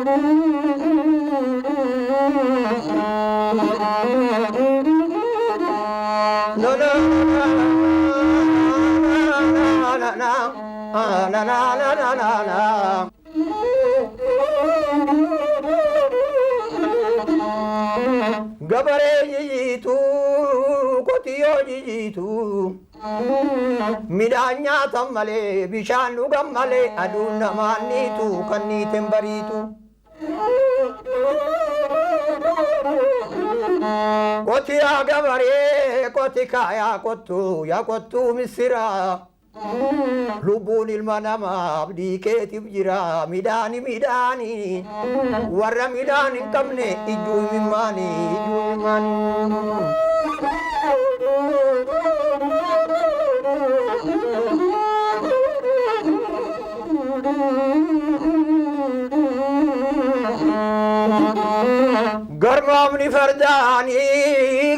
No no na na na na na. Gabare jitu kotiyo jitu midanya tamale bishanu gamale aduna manitu kannitem baritu kotiya gabare kotika ya kotu misira lubunil manama abdi ketib jira midani warra midani kamne iju mimani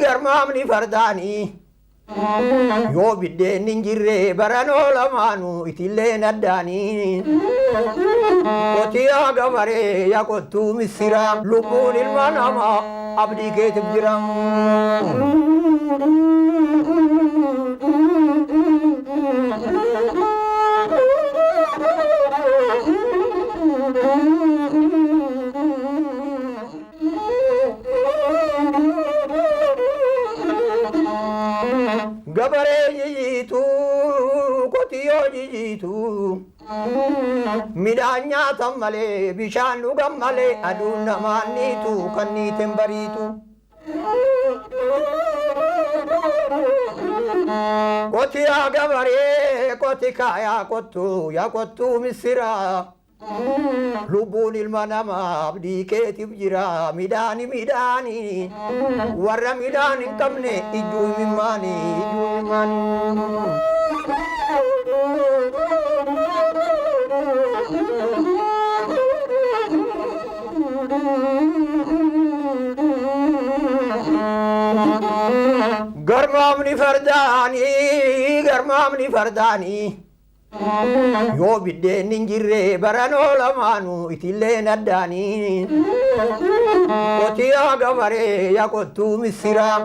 garmamni fardani yo bidde ninjirre barano lamanu itille naddani kotiya gabare ya kotu misira lubunil manama abdi ketib jira gabare jitu kotiyo jitu midanya tamale bishanu gamale aduna manitu kannitem baritu kotiya gabare kotika ya kotu misira lubunil manama abdi ketib jira midani warra midani kamne iju mimani garmamni fardani yo bidde ninjirre barano lamanu itille naddani kotiya gabare ya kotu misira